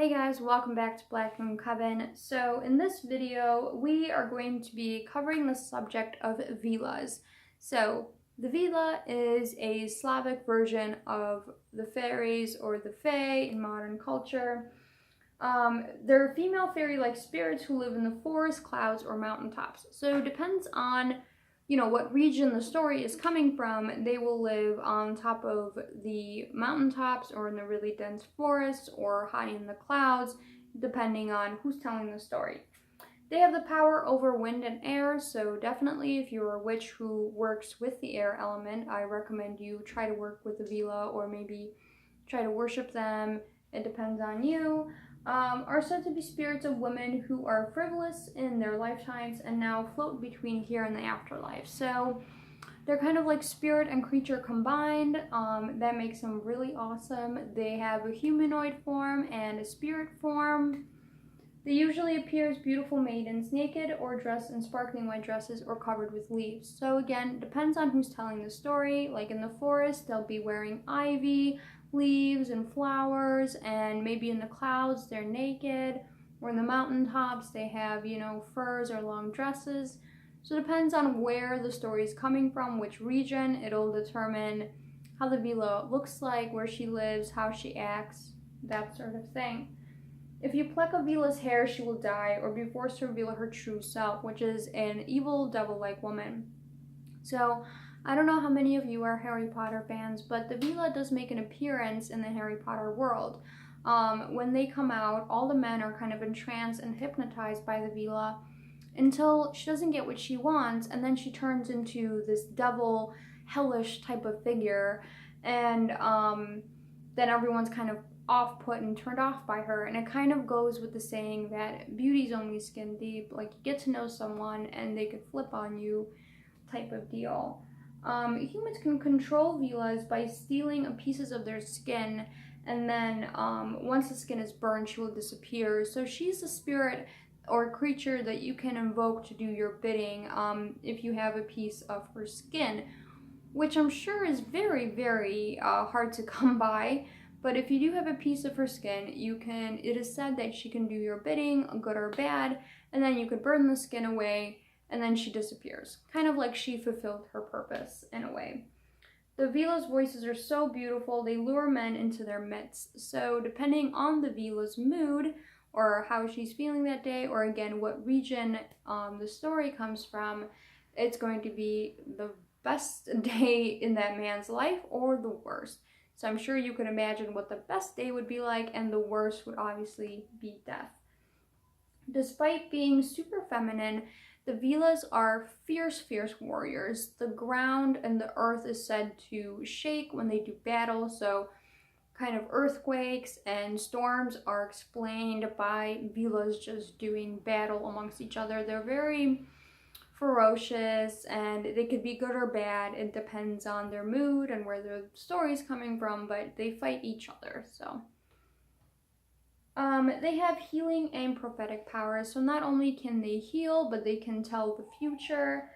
Hey guys, welcome back to Black Moon Coven. So in this video, we are going to be covering the subject of Vilas. So the Vila is a Slavic version of the fairies or the fae in modern culture. They're female fairy-like spirits who live in the forest, clouds, or mountaintops. So it depends on what region the story is coming from. They will live on top of the mountaintops or in the really dense forests or high in the clouds, depending on who's telling the story. They have the power over wind and air, so definitely if you're a witch who works with the air element, I recommend you try to work with the Vila or maybe try to worship them. It depends on you. Are said to be spirits of women who are frivolous in their lifetimes and now float between here and the afterlife. So they're kind of like spirit and creature combined. That makes them really awesome. They have a humanoid form and a spirit form. They usually appear as beautiful maidens, naked or dressed in sparkling white dresses or covered with leaves. So again, depends on who's telling the story. Like in the forest, they'll be wearing ivy, leaves, and flowers, and maybe in the clouds, they're naked. Or in the mountaintops, they have, furs or long dresses. So it depends on where the story is coming from, which region. It'll determine how the Vila looks like, where she lives, how she acts, that sort of thing. If you pluck a Vila's hair, she will die or be forced to reveal her true self, which is an evil, devil-like woman. So, I don't know how many of you are Harry Potter fans, but the Vila does make an appearance in the Harry Potter world. When they come out, all the men are kind of entranced and hypnotized by the Vila until she doesn't get what she wants, and then she turns into this devil, hellish type of figure, and then everyone's kind of off-put and turned off by her. And it kind of goes with the saying that beauty's only skin deep. Like, you get to know someone and they could flip on you type of deal. Humans can control Vilas by stealing pieces of their skin, and then once the skin is burned, she will disappear. So she's a spirit or creature that you can invoke to do your bidding if you have a piece of her skin, which I'm sure is very, very hard to come by. But if you do have a piece of her skin, it is said that she can do your bidding, good or bad, and then you could burn the skin away, and then she disappears. Kind of like she fulfilled her purpose in a way. The Vila's voices are so beautiful, they lure men into their midst. So depending on the Vila's mood, or how she's feeling that day, or again, what region the story comes from, it's going to be the best day in that man's life or the worst. So I'm sure you can imagine what the best day would be like, and the worst would obviously be death. Despite being super feminine, the Vilas are fierce, fierce warriors. The ground and the earth is said to shake when they do battle, so kind of earthquakes and storms are explained by Vilas just doing battle amongst each other. They're very ferocious, and they could be good or bad. It depends on their mood and where the story's coming from, but they fight each other. So they have healing and prophetic powers. So not only can they heal, but they can tell the future.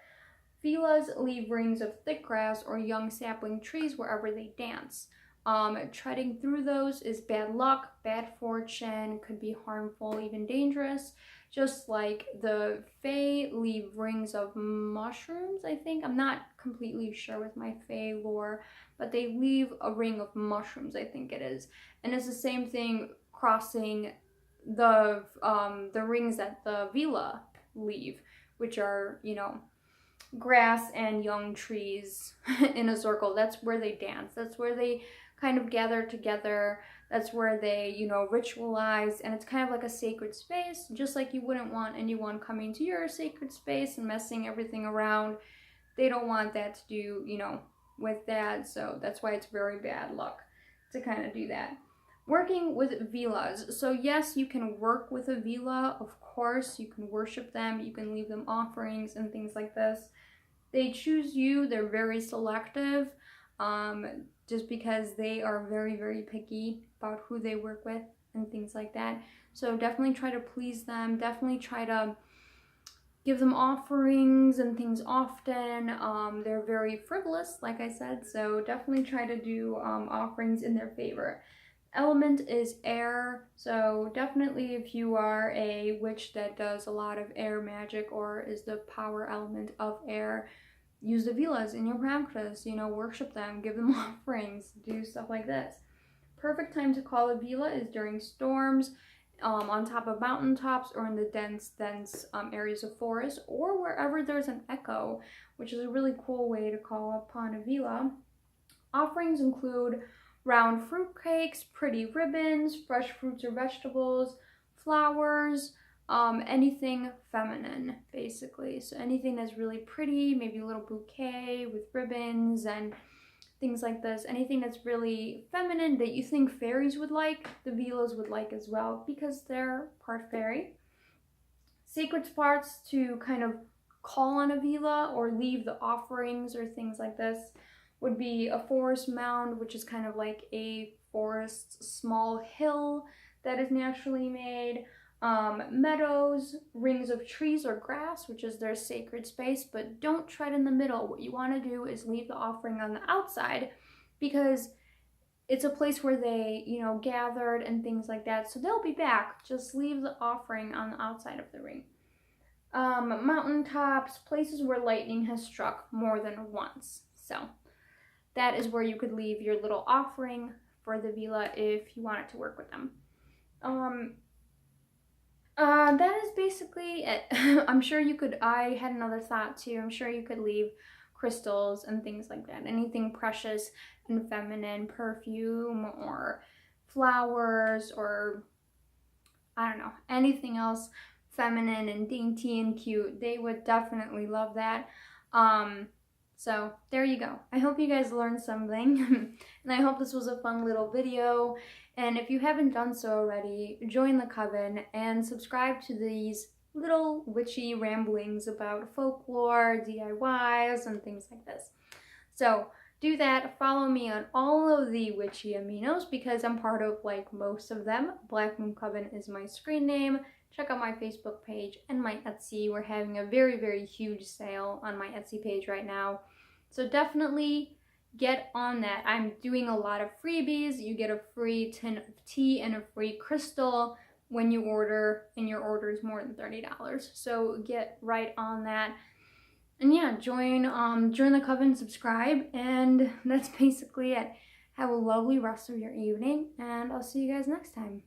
Vilas leave rings of thick grass or young sapling trees wherever they dance. Treading through those is bad luck, bad fortune, could be harmful, even dangerous. Just like the Fae leave rings of mushrooms, I think. I'm not completely sure with my Fae lore, but they leave a ring of mushrooms, I think it is. And it's the same thing crossing the rings that the Vila leave, which are, grass and young trees in a circle. That's where they dance. That's where they kind of gather together. That's where they, ritualize, and it's kind of like a sacred space, just like you wouldn't want anyone coming to your sacred space and messing everything around. They don't want that to do, with that, so that's why it's very bad luck to kind of do that. Working with Vilas. So yes, you can work with a Vila, of course. You can worship them, you can leave them offerings and things like this. They choose you, they're very selective, just because they are very, very picky about who they work with and things like that. So definitely try to please them, definitely try to give them offerings and things often. They're very frivolous, like I said, so definitely try to do offerings in their favor. Element is air, so definitely if you are a witch that does a lot of air magic or is the power element of air, use the Vilas in your practice, you know, worship them, give them offerings, do stuff like this. Perfect time to call a Vila is during storms, on top of mountaintops or in the dense areas of forest, or wherever there's an echo, which is a really cool way to call upon a Vila. Offerings include round fruit cakes, pretty ribbons, fresh fruits or vegetables, flowers, anything feminine, basically. So anything that's really pretty, maybe a little bouquet with ribbons and things like this. Anything that's really feminine that you think fairies would like, the Vilas would like as well, because they're part fairy. Sacred spots to kind of call on a Vila or leave the offerings or things like this would be a forest mound, which is kind of like a forest small hill that is naturally made. Meadows, rings of trees or grass, which is their sacred space, but don't tread in the middle. What you want to do is leave the offering on the outside, because it's a place where they, you know, gathered and things like that, so they'll be back. Just leave the offering on the outside of the ring. Mountaintops, places where lightning has struck more than once. So that is where you could leave your little offering for the Vila if you wanted to work with them. That is basically it. I'm sure you could, I had another thought too, I'm sure you could leave crystals and things like that. Anything precious and feminine, perfume or flowers or, I don't know, anything else feminine and dainty and cute. They would definitely love that. So there you go. I hope you guys learned something and I hope this was a fun little video. And if you haven't done so already, join the coven and subscribe to these little witchy ramblings about folklore, DIYs, and things like this. So do that. Follow me on all of the witchy aminos because I'm part of like most of them. Black Moon Coven is my screen name. Check out my Facebook page and my Etsy. We're having a very, very huge sale on my Etsy page right now. So definitely get on that. I'm doing a lot of freebies. You get a free tin of tea and a free crystal when you order, and your order is more than $30. So get right on that. And yeah, join the coven, subscribe, and that's basically it. Have a lovely rest of your evening, and I'll see you guys next time.